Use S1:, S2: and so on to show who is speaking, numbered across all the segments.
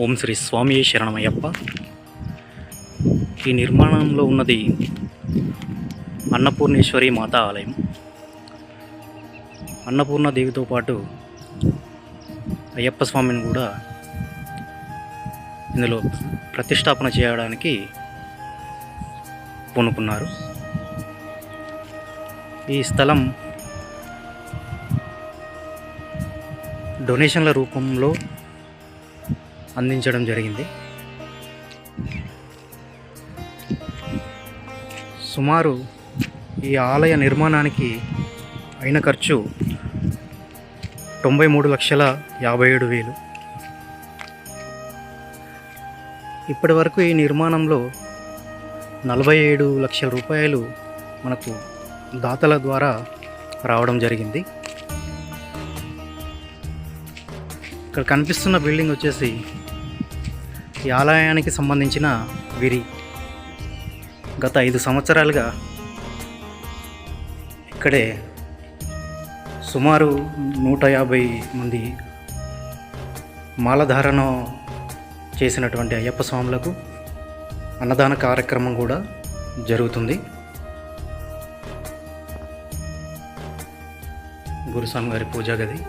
S1: ఓం శ్రీ స్వామి శరణమయ్యప్ప. ఈ నిర్మాణంలో ఉన్నది అన్నపూర్ణేశ్వరి మాతా ఆలయం. అన్నపూర్ణ దేవితో పాటు అయ్యప్ప స్వామిని కూడా ఇందులో ప్రతిష్టాపన చేయడానికి పూనుకున్నారు. ఈ స్థలం డొనేషన్ల రూపంలో అందించడం జరిగింది. సుమారు ఈ ఆలయ నిర్మాణానికి అయిన ఖర్చు 93,57,000. ఇప్పటి వరకు ఈ నిర్మాణంలో 47 లక్షల రూపాయలు మనకు దాతల ద్వారా రావడం జరిగింది. ఇక్కడ కనిపిస్తున్న బిల్డింగ్ వచ్చేసి ఈ ఆలయానికి సంబంధించిన విరి. గత 5 సంవత్సరాలుగా ఇక్కడే సుమారు 150 మంది మాలధారణ చేసినటువంటి అయ్యప్ప స్వాములకు అన్నదాన కార్యక్రమం కూడా జరుగుతుంది. గురుస్వామి గారి పూజా గది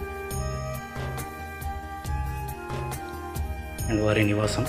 S1: అండ్ వారి నివాసం.